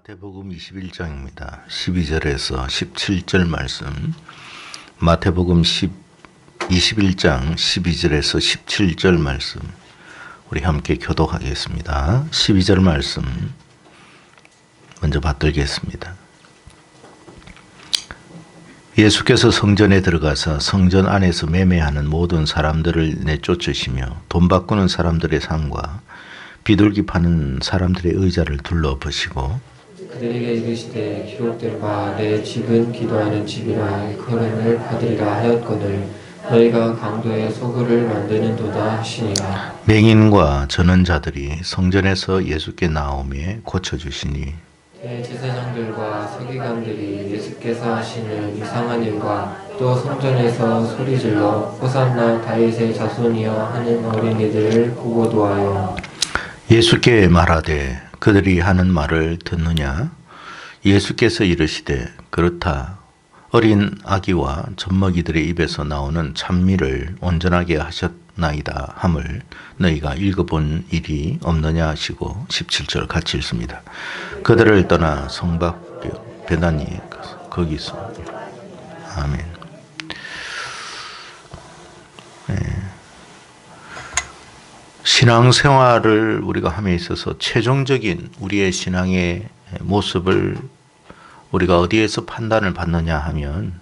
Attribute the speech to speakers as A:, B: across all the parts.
A: 마태복음 21장입니다. 12절에서 17절 말씀. 마태복음 21장 12절에서 17절 말씀. 우리 함께 교독하겠습니다. 12절 말씀 먼저 받들겠습니다. 예수께서 성전에 들어가서 성전 안에서 매매하는 모든 사람들을 내쫓으시며 돈 바꾸는 사람들의 상과 비둘기 파는 사람들의 의자를 둘러보시고
B: 그들에게 이르시되 기록된 바 내 집은 기도하는 집이라 일컬음을 받으리라 하였거늘 너희가 강도의 소굴을 만드는도다 하시니라.
A: 맹인과 전원자들이 성전에서 예수께 나오매 고쳐주시니
B: 대제사장들과 서기관들이 예수께서 하시는 이상한 일과 또 성전에서 소리질러 호산나 다윗의 자손이여 하는 어린이들을 보고 도하여
A: 예수께 말하되 그들이 하는 말을 듣느냐? 예수께서 이르시되 그렇다. 어린 아기와 젖먹이들의 입에서 나오는 찬미를 온전하게 하셨나이다 함을 너희가 읽어본 일이 없느냐 하시고 17절 같이 읽습니다. 그들을 떠나 성밖 베다니에 가서 거기서 아멘. 네. 신앙생활을 우리가 함에 있어서 최종적인 우리의 신앙의 모습을 우리가 어디에서 판단을 받느냐 하면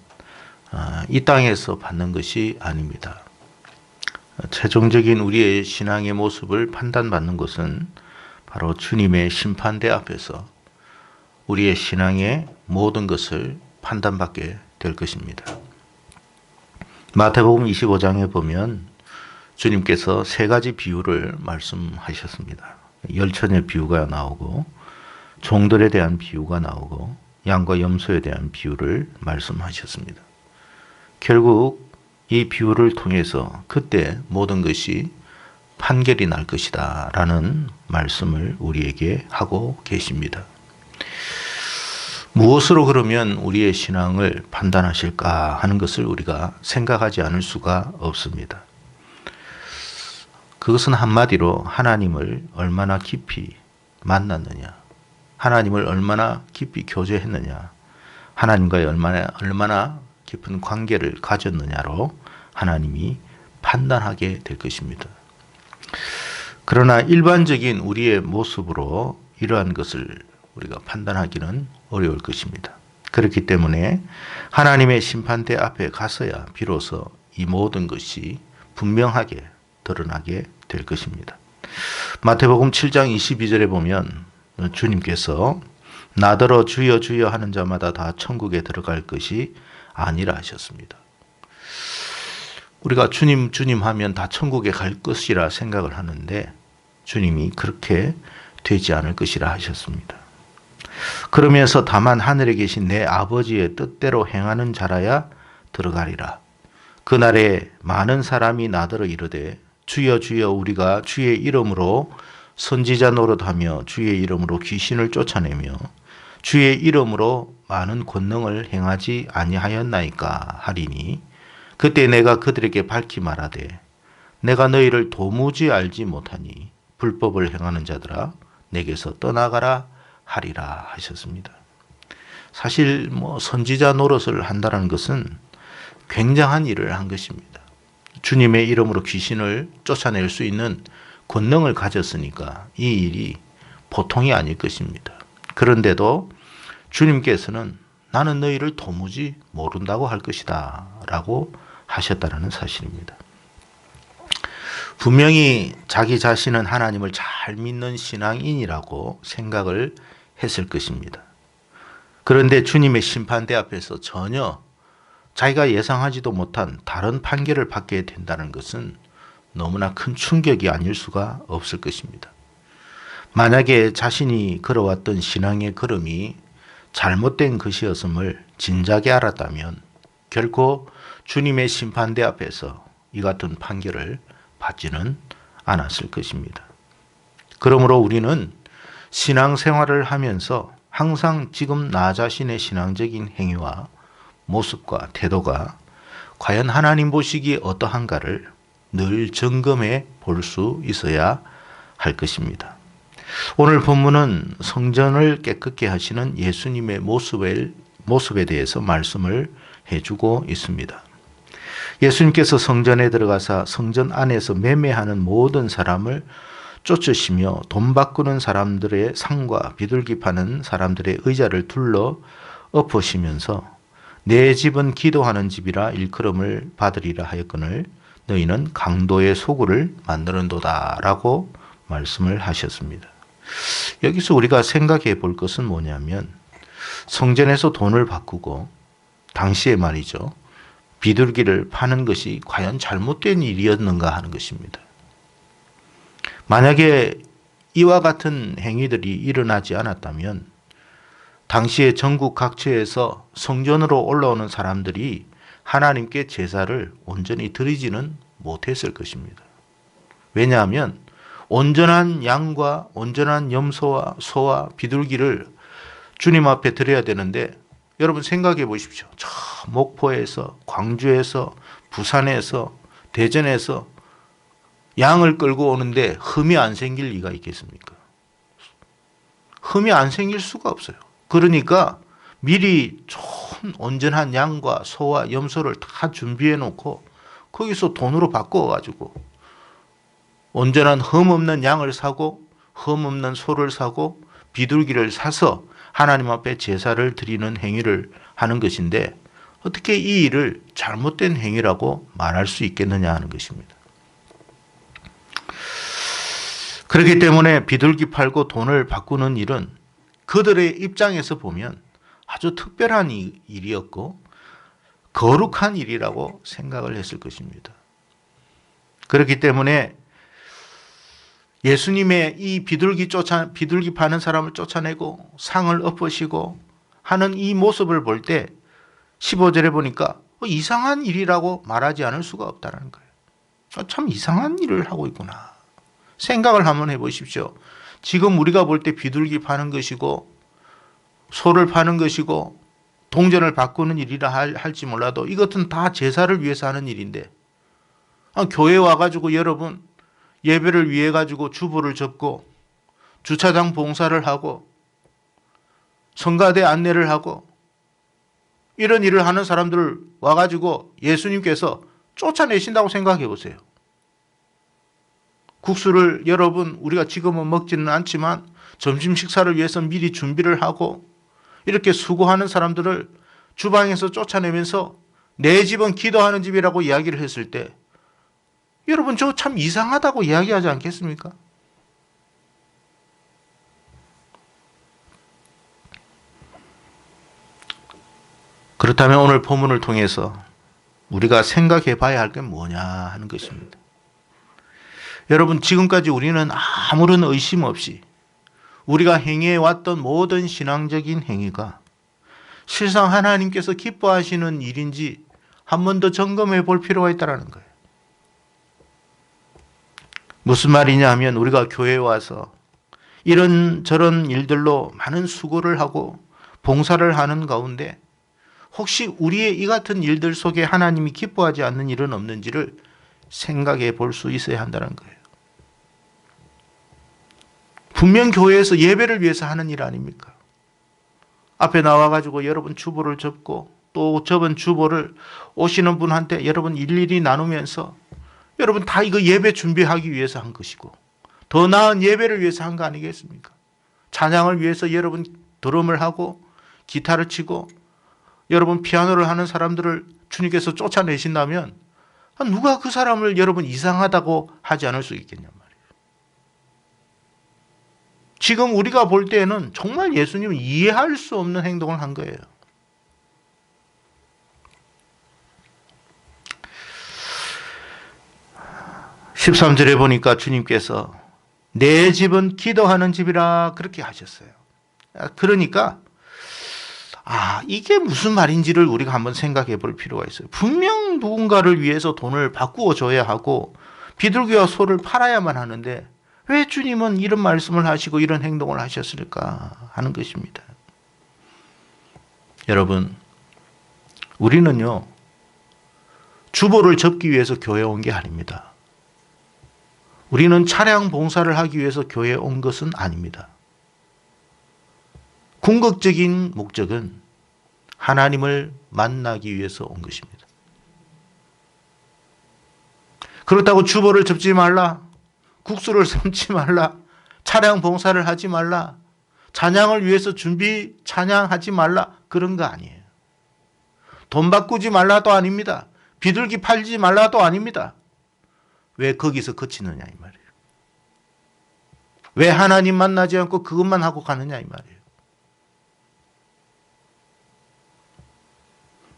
A: 이 땅에서 받는 것이 아닙니다. 최종적인 우리의 신앙의 모습을 판단받는 것은 바로 주님의 심판대 앞에서 우리의 신앙의 모든 것을 판단받게 될 것입니다. 마태복음 25장에 보면 주님께서 세 가지 비유를 말씀하셨습니다. 열처녀의 비유가 나오고 종들에 대한 비유가 나오고 양과 염소에 대한 비유를 말씀하셨습니다. 결국 이 비유를 통해서 그때 모든 것이 판결이 날 것이다 라는 말씀을 우리에게 하고 계십니다. 무엇으로 그러면 우리의 신앙을 판단하실까 하는 것을 우리가 생각하지 않을 수가 없습니다. 그것은 한마디로 하나님을 얼마나 깊이 만났느냐, 하나님을 얼마나 깊이 교제했느냐, 하나님과의 얼마나 깊은 관계를 가졌느냐로 하나님이 판단하게 될 것입니다. 그러나 일반적인 우리의 모습으로 이러한 것을 우리가 판단하기는 어려울 것입니다. 그렇기 때문에 하나님의 심판대 앞에 가서야 비로소 이 모든 것이 분명하게 드러나게 될 것입니다. 마태복음 7장 22절에 보면 주님께서 나더러 주여 주여 하는 자마다 다 천국에 들어갈 것이 아니라 하셨습니다. 우리가 주님 주님 하면 다 천국에 갈 것이라 생각을 하는데 주님이 그렇게 되지 않을 것이라 하셨습니다. 그러면서 다만 하늘에 계신 내 아버지의 뜻대로 행하는 자라야 들어가리라. 그날에 많은 사람이 나더러 이르되 주여 주여 우리가 주의 이름으로 선지자 노릇하며 주의 이름으로 귀신을 쫓아내며 주의 이름으로 많은 권능을 행하지 아니하였나이까 하리니 그때 내가 그들에게 밝히 말하되 내가 너희를 도무지 알지 못하니 불법을 행하는 자들아 내게서 떠나가라 하리라 하셨습니다. 사실 선지자 노릇을 한다는 것은 굉장한 일을 한 것입니다. 주님의 이름으로 귀신을 쫓아낼 수 있는 권능을 가졌으니까 이 일이 보통이 아닐 것입니다. 그런데도 주님께서는 나는 너희를 도무지 모른다고 할 것이다 라고 하셨다는 사실입니다. 분명히 자기 자신은 하나님을 잘 믿는 신앙인이라고 생각을 했을 것입니다. 그런데 주님의 심판대 앞에서 전혀 자기가 예상하지도 못한 다른 판결을 받게 된다는 것은 너무나 큰 충격이 아닐 수가 없을 것입니다. 만약에 자신이 걸어왔던 신앙의 걸음이 잘못된 것이었음을 진작에 알았다면 결코 주님의 심판대 앞에서 이 같은 판결을 받지는 않았을 것입니다. 그러므로 우리는 신앙생활을 하면서 항상 지금 나 자신의 신앙적인 행위와 모습과 태도가 과연 하나님 보시기에 어떠한가를 늘 점검해 볼 수 있어야 할 것입니다. 오늘 본문은 성전을 깨끗게 하시는 예수님의 모습에 대해서 말씀을 해주고 있습니다. 예수님께서 성전에 들어가사 성전 안에서 매매하는 모든 사람을 쫓으시며 돈 바꾸는 사람들의 상과 비둘기 파는 사람들의 의자를 둘러 엎으시면서 내 집은 기도하는 집이라 일컬음을 받으리라 하였거늘 너희는 강도의 소굴을 만드는도다 라고 말씀을 하셨습니다. 여기서 우리가 생각해 볼 것은 뭐냐면 성전에서 돈을 바꾸고 당시에 말이죠. 비둘기를 파는 것이 과연 잘못된 일이었는가 하는 것입니다. 만약에 이와 같은 행위들이 일어나지 않았다면 당시에 전국 각처에서 성전으로 올라오는 사람들이 하나님께 제사를 온전히 드리지는 못했을 것입니다. 왜냐하면 온전한 양과 온전한 염소와 소와 비둘기를 주님 앞에 드려야 되는데 여러분 생각해 보십시오. 저 목포에서 광주에서 부산에서 대전에서 양을 끌고 오는데 흠이 안 생길 리가 있겠습니까? 흠이 안 생길 수가 없어요. 그러니까 미리 좋은 온전한 양과 소와 염소를 다 준비해 놓고 거기서 돈으로 바꿔 가지고 온전한 흠 없는 양을 사고 흠 없는 소를 사고 비둘기를 사서 하나님 앞에 제사를 드리는 행위를 하는 것인데 어떻게 이 일을 잘못된 행위라고 말할 수 있겠느냐 하는 것입니다. 그렇기 때문에 비둘기 팔고 돈을 바꾸는 일은 그들의 입장에서 보면 아주 특별한 일이었고 거룩한 일이라고 생각을 했을 것입니다. 그렇기 때문에 예수님의 이 비둘기 파는 사람을 쫓아내고 상을 엎으시고 하는 이 모습을 볼 때 15절에 보니까 이상한 일이라고 말하지 않을 수가 없다는 거예요. 참 이상한 일을 하고 있구나. 생각을 한번 해보십시오. 지금 우리가 볼 때 비둘기 파는 것이고 소를 파는 것이고 동전을 바꾸는 일이라 할지 몰라도 이것은 다 제사를 위해서 하는 일인데 교회 와가지고 여러분 예배를 위해 가지고 주보를 접고 주차장 봉사를 하고 성가대 안내를 하고 이런 일을 하는 사람들을 와가지고 예수님께서 쫓아내신다고 생각해 보세요. 국수를 여러분 우리가 지금은 먹지는 않지만 점심 식사를 위해서 미리 준비를 하고 이렇게 수고하는 사람들을 주방에서 쫓아내면서 내 집은 기도하는 집이라고 이야기를 했을 때 여러분 저 참 이상하다고 이야기하지 않겠습니까? 그렇다면 오늘 본문을 통해서 우리가 생각해 봐야 할 게 뭐냐 하는 것입니다. 여러분 지금까지 우리는 아무런 의심 없이 우리가 행해 왔던 모든 신앙적인 행위가 실상 하나님께서 기뻐하시는 일인지 한 번 더 점검해 볼 필요가 있다는 거예요. 무슨 말이냐 하면 우리가 교회에 와서 이런저런 일들로 많은 수고를 하고 봉사를 하는 가운데 혹시 우리의 이 같은 일들 속에 하나님이 기뻐하지 않는 일은 없는지를 생각해 볼 수 있어야 한다는 거예요. 분명 교회에서 예배를 위해서 하는 일 아닙니까? 앞에 나와가지고 여러분 주보를 접고 또 접은 주보를 오시는 분한테 여러분 일일이 나누면서 여러분 다 이거 예배 준비하기 위해서 한 것이고 더 나은 예배를 위해서 한 거 아니겠습니까? 찬양을 위해서 여러분 드럼을 하고 기타를 치고 여러분 피아노를 하는 사람들을 주님께서 쫓아내신다면 누가 그 사람을 여러분 이상하다고 하지 않을 수 있겠냔 말이에요. 지금 우리가 볼 때에는 정말 예수님은 이해할 수 없는 행동을 한 거예요. (13절에) 보니까 주님께서 내 집은 기도하는 집이라 그렇게 하셨어요. 그러니까 이게 무슨 말인지를 우리가 한번 생각해 볼 필요가 있어요. 분명 누군가를 위해서 돈을 바꾸어 줘야 하고 비둘기와 소를 팔아야만 하는데 왜 주님은 이런 말씀을 하시고 이런 행동을 하셨을까 하는 것입니다. 여러분, 우리는요 주보를 접기 위해서 교회에 온 게 아닙니다. 우리는 차량 봉사를 하기 위해서 교회에 온 것은 아닙니다. 궁극적인 목적은 하나님을 만나기 위해서 온 것입니다. 그렇다고 주보를 접지 말라, 국수를 삶지 말라, 차량 봉사를 하지 말라, 찬양을 위해서 준비 찬양하지 말라, 그런 거 아니에요. 돈 바꾸지 말라도 아닙니다. 비둘기 팔지 말라도 아닙니다. 왜 거기서 그치느냐 이 말이에요. 왜 하나님 만나지 않고 그것만 하고 가느냐 이 말이에요.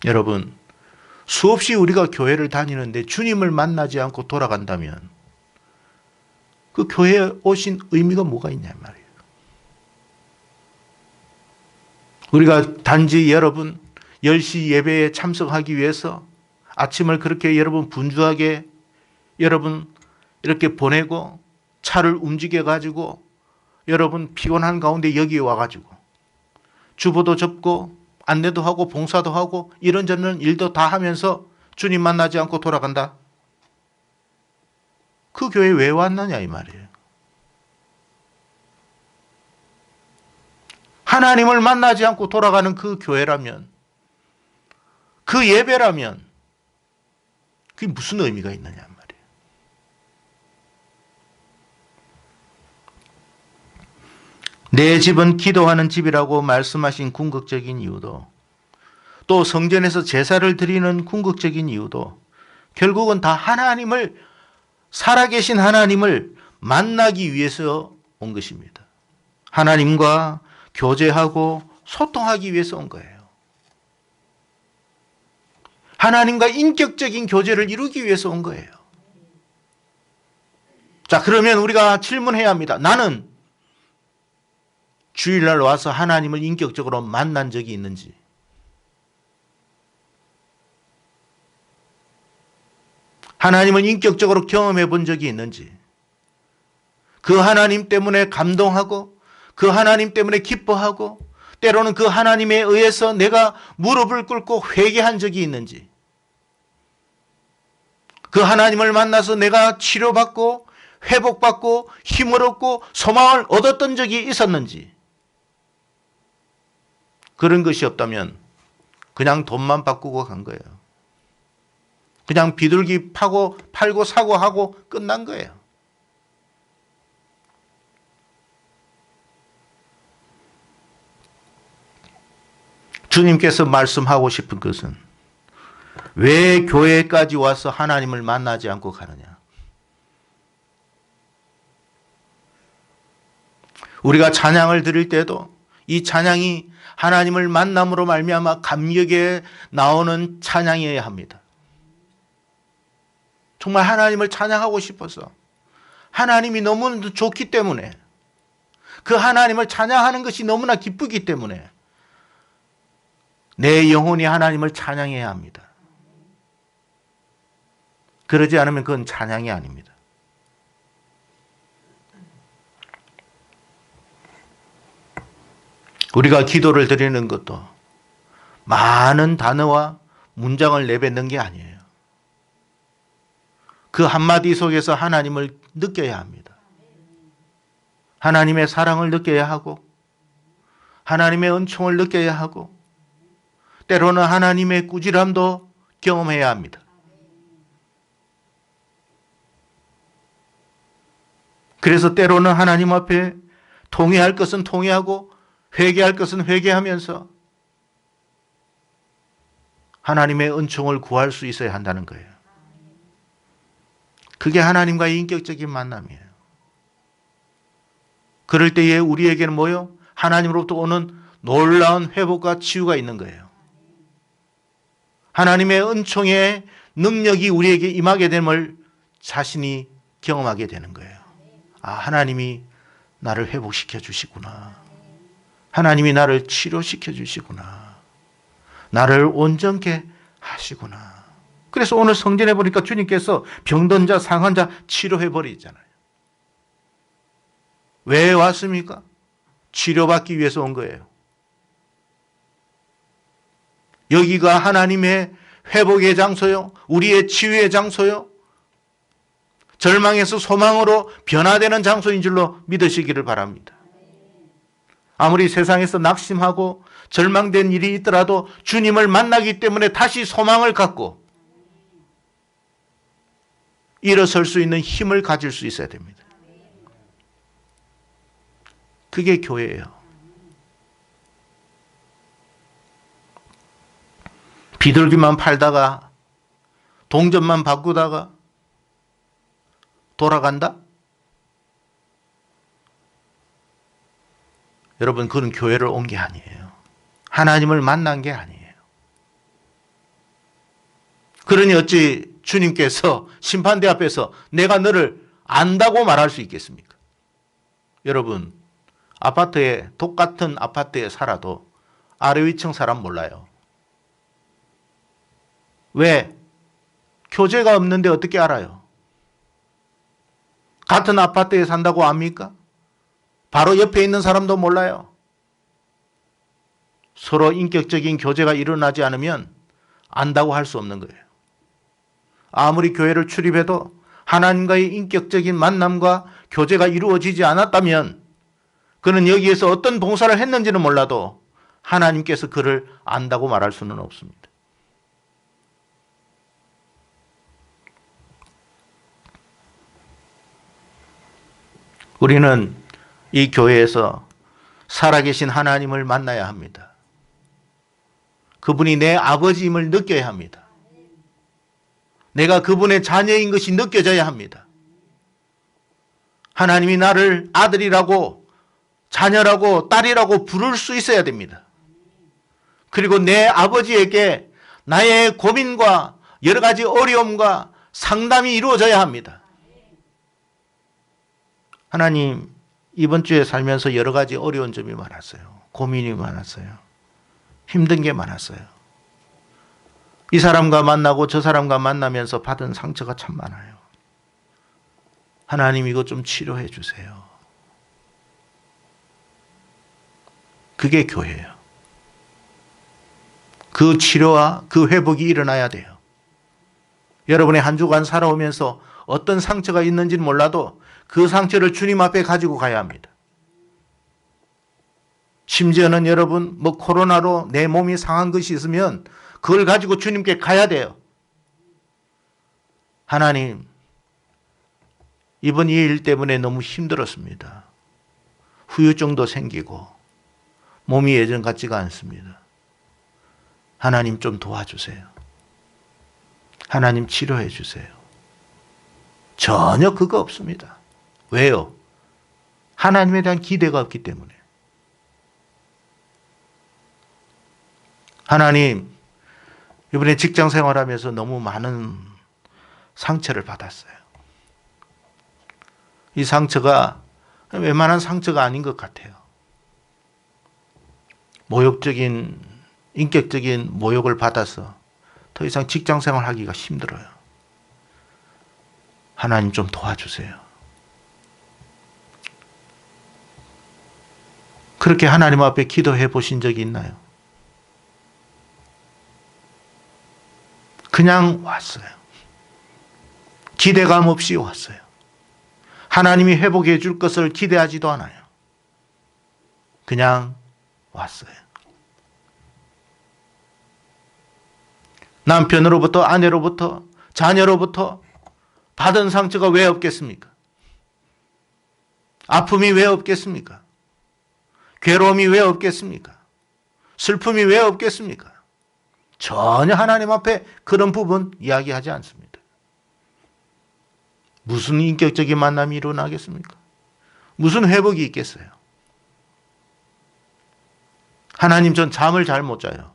A: 여러분, 수없이 우리가 교회를 다니는데 주님을 만나지 않고 돌아간다면 그 교회에 오신 의미가 뭐가 있냐 말이에요. 우리가 단지 여러분 10시 예배에 참석하기 위해서 아침을 그렇게 여러분 분주하게 여러분 이렇게 보내고 차를 움직여 가지고 여러분 피곤한 가운데 여기에 와가지고 주보도 접고 안내도 하고 봉사도 하고 이런저런 일도 다 하면서 주님 만나지 않고 돌아간다. 그 교회에 왜 왔느냐 이 말이에요. 하나님을 만나지 않고 돌아가는 그 교회라면, 그 예배라면 그게 무슨 의미가 있느냐 말이에요. 내 집은 기도하는 집이라고 말씀하신 궁극적인 이유도, 또 성전에서 제사를 드리는 궁극적인 이유도 결국은 다 하나님을, 살아계신 하나님을 만나기 위해서 온 것입니다. 하나님과 교제하고 소통하기 위해서 온 거예요. 하나님과 인격적인 교제를 이루기 위해서 온 거예요. 자, 그러면 우리가 질문해야 합니다. 나는 주일날 와서 하나님을 인격적으로 만난 적이 있는지, 하나님을 인격적으로 경험해 본 적이 있는지, 그 하나님 때문에 감동하고 그 하나님 때문에 기뻐하고 때로는 그 하나님에 의해서 내가 무릎을 꿇고 회개한 적이 있는지, 그 하나님을 만나서 내가 치료받고 회복받고 힘을 얻고 소망을 얻었던 적이 있었는지, 그런 것이 없다면 그냥 돈만 바꾸고 간 거예요. 그냥 비둘기 팔고 사고 하고 끝난 거예요. 주님께서 말씀하고 싶은 것은 왜 교회까지 와서 하나님을 만나지 않고 가느냐. 우리가 찬양을 드릴 때도 이 찬양이 하나님을 만남으로 말미암아 감격에 나오는 찬양이어야 합니다. 정말 하나님을 찬양하고 싶어서, 하나님이 너무 좋기 때문에, 그 하나님을 찬양하는 것이 너무나 기쁘기 때문에 내 영혼이 하나님을 찬양해야 합니다. 그러지 않으면 그건 찬양이 아닙니다. 우리가 기도를 드리는 것도 많은 단어와 문장을 내뱉는 게 아니에요. 그 한마디 속에서 하나님을 느껴야 합니다. 하나님의 사랑을 느껴야 하고, 하나님의 은총을 느껴야 하고, 때로는 하나님의 꾸지람도 경험해야 합니다. 그래서 때로는 하나님 앞에 통회할 것은 통회하고 회개할 것은 회개하면서 하나님의 은총을 구할 수 있어야 한다는 거예요. 그게 하나님과의 인격적인 만남이에요. 그럴 때에 우리에게는 뭐요? 하나님으로부터 오는 놀라운 회복과 치유가 있는 거예요. 하나님의 은총의 능력이 우리에게 임하게 됨을 자신이 경험하게 되는 거예요. 아, 하나님이 나를 회복시켜 주시구나. 하나님이 나를 치료시켜 주시구나. 나를 온전케 하시구나. 그래서 오늘 성전에 보니까 주님께서 병든 자, 상한 자 치료해 버리잖아요. 왜 왔습니까? 치료받기 위해서 온 거예요. 여기가 하나님의 회복의 장소요, 우리의 치유의 장소요, 절망에서 소망으로 변화되는 장소인 줄로 믿으시기를 바랍니다. 아무리 세상에서 낙심하고 절망된 일이 있더라도 주님을 만나기 때문에 다시 소망을 갖고 일어설 수 있는 힘을 가질 수 있어야 됩니다. 그게 교회예요. 비둘기만 팔다가 동전만 바꾸다가 돌아간다? 여러분, 그건 교회를 온 게 아니에요. 하나님을 만난 게 아니에요. 그러니 어찌 주님께서 심판대 앞에서 내가 너를 안다고 말할 수 있겠습니까? 여러분, 아파트에, 똑같은 아파트에 살아도 아래 위층 사람 몰라요. 왜? 교제가 없는데 어떻게 알아요? 같은 아파트에 산다고 압니까? 바로 옆에 있는 사람도 몰라요. 서로 인격적인 교제가 일어나지 않으면 안다고 할 수 없는 거예요. 아무리 교회를 출입해도 하나님과의 인격적인 만남과 교제가 이루어지지 않았다면 그는 여기에서 어떤 봉사를 했는지는 몰라도 하나님께서 그를 안다고 말할 수는 없습니다. 우리는 이 교회에서 살아계신 하나님을 만나야 합니다. 그분이 내 아버지임을 느껴야 합니다. 내가 그분의 자녀인 것이 느껴져야 합니다. 하나님이 나를 아들이라고, 자녀라고, 딸이라고 부를 수 있어야 됩니다. 그리고 내 아버지에게 나의 고민과 여러 가지 어려움과 상담이 이루어져야 합니다. 하나님, 이번 주에 살면서 여러 가지 어려운 점이 많았어요. 고민이 많았어요. 힘든 게 많았어요. 이 사람과 만나고 저 사람과 만나면서 받은 상처가 참 많아요. 하나님, 이거 좀 치료해 주세요. 그게 교회예요. 그 치료와 그 회복이 일어나야 돼요. 여러분의 한 주간 살아오면서 어떤 상처가 있는지는 몰라도 그 상처를 주님 앞에 가지고 가야 합니다. 심지어는 여러분, 코로나로 내 몸이 상한 것이 있으면 그걸 가지고 주님께 가야 돼요. 하나님, 이번 이 일 때문에 너무 힘들었습니다. 후유증도 생기고 몸이 예전 같지가 않습니다. 하나님 좀 도와주세요. 하나님 치료해 주세요. 전혀 그거 없습니다. 왜요? 하나님에 대한 기대가 없기 때문에. 하나님, 이번에 직장 생활하면서 너무 많은 상처를 받았어요. 이 상처가 웬만한 상처가 아닌 것 같아요. 모욕적인, 인격적인 모욕을 받아서 더 이상 직장 생활하기가 힘들어요. 하나님 좀 도와주세요. 그렇게 하나님 앞에 기도해 보신 적이 있나요? 그냥 왔어요. 기대감 없이 왔어요. 하나님이 회복해 줄 것을 기대하지도 않아요. 그냥 왔어요. 남편으로부터, 아내로부터, 자녀로부터 받은 상처가 왜 없겠습니까? 아픔이 왜 없겠습니까? 괴로움이 왜 없겠습니까? 슬픔이 왜 없겠습니까? 전혀 하나님 앞에 그런 부분 이야기하지 않습니다. 무슨 인격적인 만남이 일어나겠습니까? 무슨 회복이 있겠어요? 하나님, 전 잠을 잘 못 자요.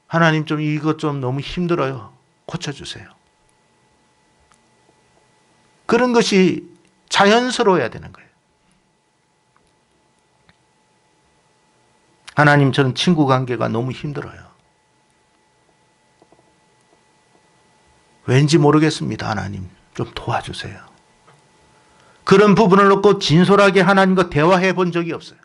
A: 하나님, 좀 이것 좀 너무 힘들어요. 고쳐주세요. 그런 것이 자연스러워야 되는 거예요. 하나님, 저는 친구 관계가 너무 힘들어요. 왠지 모르겠습니다. 하나님, 좀 도와주세요. 그런 부분을 놓고 진솔하게 하나님과 대화해 본 적이 없어요.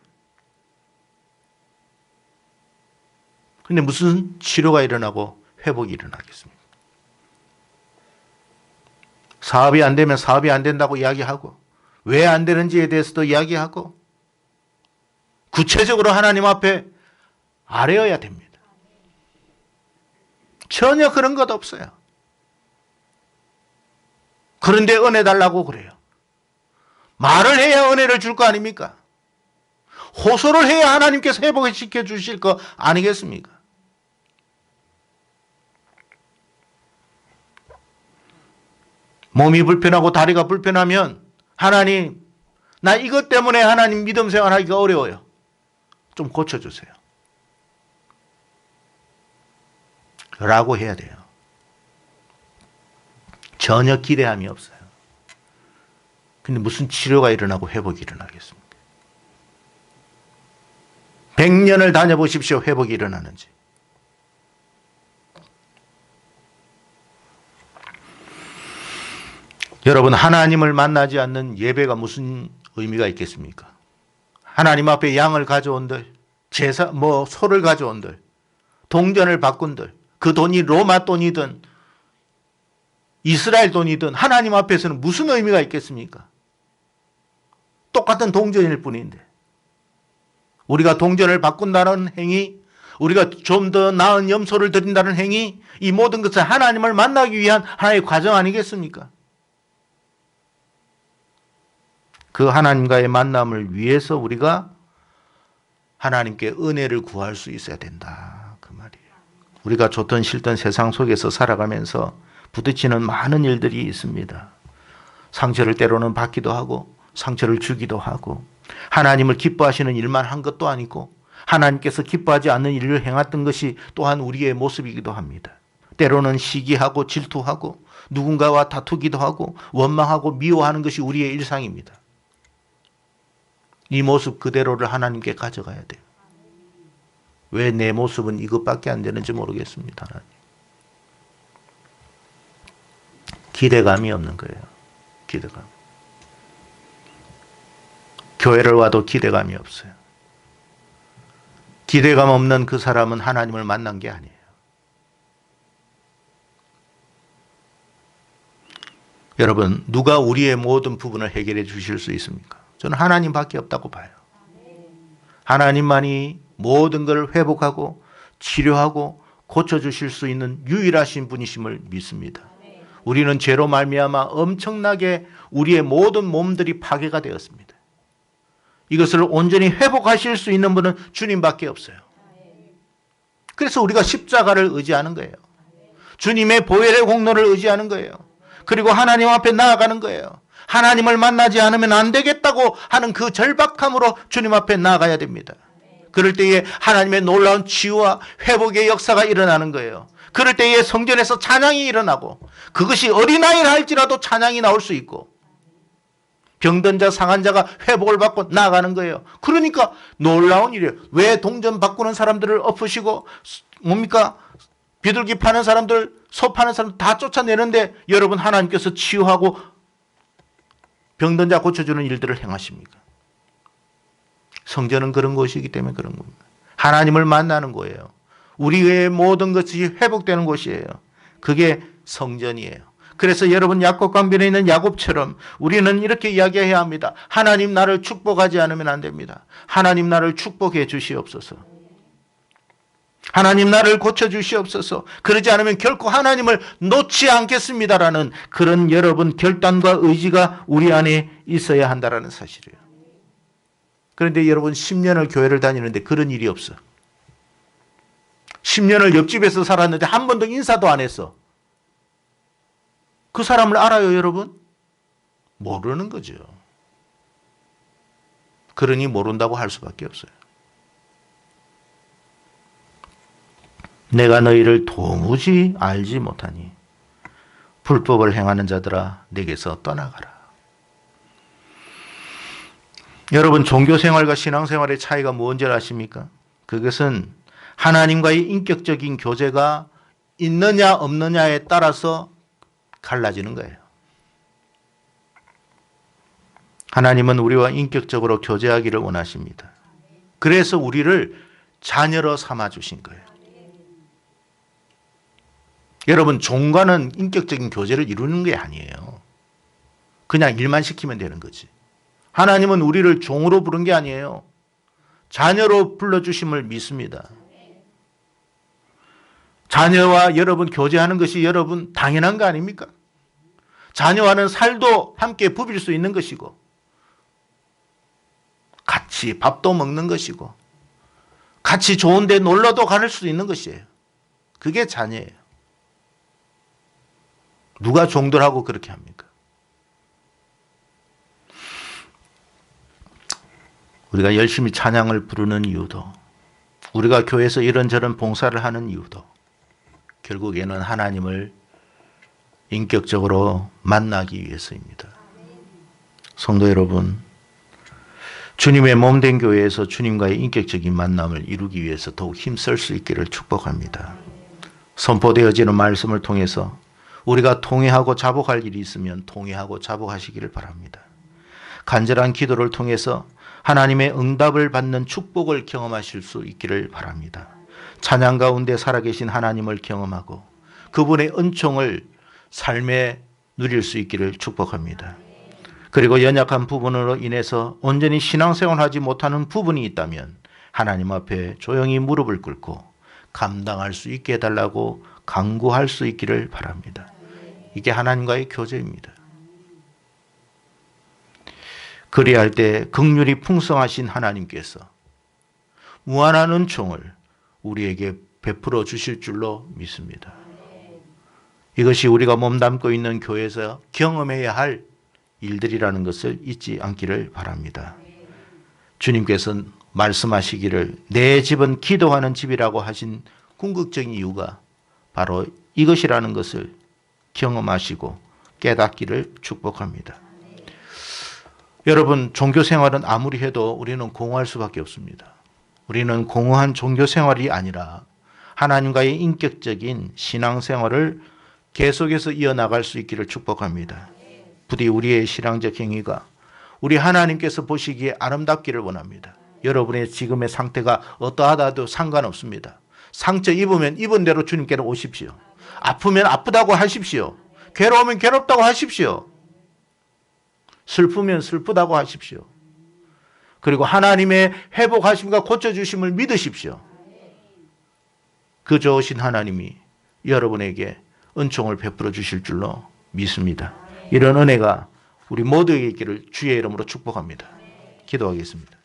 A: 근데 무슨 치료가 일어나고 회복이 일어나겠습니까? 사업이 안 되면 사업이 안 된다고 이야기하고 왜 안 되는지에 대해서도 이야기하고 구체적으로 하나님 앞에 아뢰어야 됩니다. 전혀 그런 것 없어요. 그런데 은혜 달라고 그래요. 말을 해야 은혜를 줄 거 아닙니까? 호소를 해야 하나님께서 회복시켜 주실 거 아니겠습니까? 몸이 불편하고 다리가 불편하면 하나님, 나 이것 때문에 하나님 믿음 생활하기가 어려워요. 좀 고쳐주세요. 라고 해야 돼요. 전혀 기대함이 없어요. 근데 무슨 치료가 일어나고 회복이 일어나겠습니까? 100년을 다녀보십시오. 회복이 일어나는지. 여러분, 하나님을 만나지 않는 예배가 무슨 의미가 있겠습니까? 하나님 앞에 양을 가져온들, 소를 가져온들, 동전을 바꾼들, 그 돈이 로마 돈이든 이스라엘 돈이든 하나님 앞에서는 무슨 의미가 있겠습니까? 똑같은 동전일 뿐인데. 우리가 동전을 바꾼다는 행위, 우리가 좀 더 나은 염소를 드린다는 행위, 이 모든 것은 하나님을 만나기 위한 하나의 과정 아니겠습니까? 그 하나님과의 만남을 위해서 우리가 하나님께 은혜를 구할 수 있어야 된다. 그 말이에요. 우리가 좋든 싫든 세상 속에서 살아가면서 부딪히는 많은 일들이 있습니다. 상처를 때로는 받기도 하고 상처를 주기도 하고 하나님을 기뻐하시는 일만 한 것도 아니고 하나님께서 기뻐하지 않는 일을 행했던 것이 또한 우리의 모습이기도 합니다. 때로는 시기하고 질투하고 누군가와 다투기도 하고 원망하고 미워하는 것이 우리의 일상입니다. 이 모습 그대로를 하나님께 가져가야 돼요. 왜 내 모습은 이것밖에 안 되는지 모르겠습니다. 하나님. 기대감이 없는 거예요. 기대감. 교회를 와도 기대감이 없어요. 기대감 없는 그 사람은 하나님을 만난 게 아니에요. 여러분, 누가 우리의 모든 부분을 해결해 주실 수 있습니까? 저는 하나님밖에 없다고 봐요. 하나님만이 모든 것을 회복하고 치료하고 고쳐주실 수 있는 유일하신 분이심을 믿습니다. 우리는 죄로 말미암아 엄청나게 우리의 모든 몸들이 파괴가 되었습니다. 이것을 온전히 회복하실 수 있는 분은 주님밖에 없어요. 그래서 우리가 십자가를 의지하는 거예요. 주님의 보혈의 공로를 의지하는 거예요. 그리고 하나님 앞에 나아가는 거예요. 하나님을 만나지 않으면 안 되겠다고 하는 그 절박함으로 주님 앞에 나아가야 됩니다. 그럴 때에 하나님의 놀라운 치유와 회복의 역사가 일어나는 거예요. 그럴 때에 성전에서 찬양이 일어나고 그것이 어린아이라 할지라도 찬양이 나올 수 있고 병든 자 상한 자가 회복을 받고 나아가는 거예요. 그러니까 놀라운 일이에요. 왜 동전 바꾸는 사람들을 엎으시고 뭡니까? 비둘기 파는 사람들, 소 파는 사람들 다 쫓아내는데 여러분 하나님께서 치유하고 병든 자 고쳐주는 일들을 행하십니까? 성전은 그런 곳이기 때문에 그런 겁니다. 하나님을 만나는 거예요. 우리의 모든 것이 회복되는 곳이에요. 그게 성전이에요. 그래서 여러분 야곱 강변에 있는 야곱처럼 우리는 이렇게 이야기해야 합니다. 하나님 나를 축복하지 않으면 안 됩니다. 하나님 나를 축복해 주시옵소서. 하나님 나를 고쳐주시옵소서. 그러지 않으면 결코 하나님을 놓지 않겠습니다라는 그런 여러분 결단과 의지가 우리 안에 있어야 한다는 사실이에요. 그런데 여러분 10년을 교회를 다니는데 그런 일이 없어. 10년을 옆집에서 살았는데 한 번도 인사도 안 했어. 그 사람을 알아요, 여러분? 모르는 거죠. 그러니 모른다고 할 수밖에 없어요. 내가 너희를 도무지 알지 못하니 불법을 행하는 자들아 내게서 떠나가라. 여러분 종교생활과 신앙생활의 차이가 뭔지 아십니까? 그것은 하나님과의 인격적인 교제가 있느냐 없느냐에 따라서 갈라지는 거예요. 하나님은 우리와 인격적으로 교제하기를 원하십니다. 그래서 우리를 자녀로 삼아 주신 거예요. 여러분 종과는 인격적인 교제를 이루는 게 아니에요. 그냥 일만 시키면 되는 거지. 하나님은 우리를 종으로 부른 게 아니에요. 자녀로 불러주심을 믿습니다. 자녀와 여러분 교제하는 것이 여러분 당연한 거 아닙니까? 자녀와는 살도 함께 부빌 수 있는 것이고 같이 밥도 먹는 것이고 같이 좋은 데 놀러도 갈 수 있는 것이에요. 그게 자녀예요. 누가 종들하고 그렇게 합니까? 우리가 열심히 찬양을 부르는 이유도, 우리가 교회에서 이런저런 봉사를 하는 이유도 결국에는 하나님을 인격적으로 만나기 위해서입니다. 성도 여러분, 주님의 몸된 교회에서 주님과의 인격적인 만남을 이루기 위해서 더욱 힘쓸 수 있기를 축복합니다. 선포되어지는 말씀을 통해서 우리가 통회하고 자복할 일이 있으면 통회하고 자복하시기를 바랍니다. 간절한 기도를 통해서 하나님의 응답을 받는 축복을 경험하실 수 있기를 바랍니다. 찬양 가운데 살아계신 하나님을 경험하고 그분의 은총을 삶에 누릴 수 있기를 축복합니다. 그리고 연약한 부분으로 인해서 온전히 신앙생활하지 못하는 부분이 있다면 하나님 앞에 조용히 무릎을 꿇고 감당할 수 있게 해달라고 간구할 수 있기를 바랍니다. 이게 하나님과의 교제입니다. 그리할 때 긍휼이 풍성하신 하나님께서 무한한 은총을 우리에게 베풀어 주실 줄로 믿습니다. 이것이 우리가 몸담고 있는 교회에서 경험해야 할 일들이라는 것을 잊지 않기를 바랍니다. 주님께서 말씀하시기를 내 집은 기도하는 집이라고 하신 궁극적인 이유가 바로 이것이라는 것을 경험하시고 깨닫기를 축복합니다. 여러분, 종교 생활은 아무리 해도 우리는 공허할 수밖에 없습니다. 우리는 공허한 종교 생활이 아니라 하나님과의 인격적인 신앙 생활을 계속해서 이어나갈 수 있기를 축복합니다. 부디 우리의 신앙적 행위가 우리 하나님께서 보시기에 아름답기를 원합니다. 여러분의 지금의 상태가 어떠하다도 상관없습니다. 상처 입으면 입은 대로 주님께로 오십시오. 아프면 아프다고 하십시오. 괴로우면 괴롭다고 하십시오. 슬프면 슬프다고 하십시오. 그리고 하나님의 회복하심과 고쳐주심을 믿으십시오. 그 좋으신 하나님이 여러분에게 은총을 베풀어 주실 줄로 믿습니다. 이런 은혜가 우리 모두에게 있기를 주의 이름으로 축복합니다. 기도하겠습니다.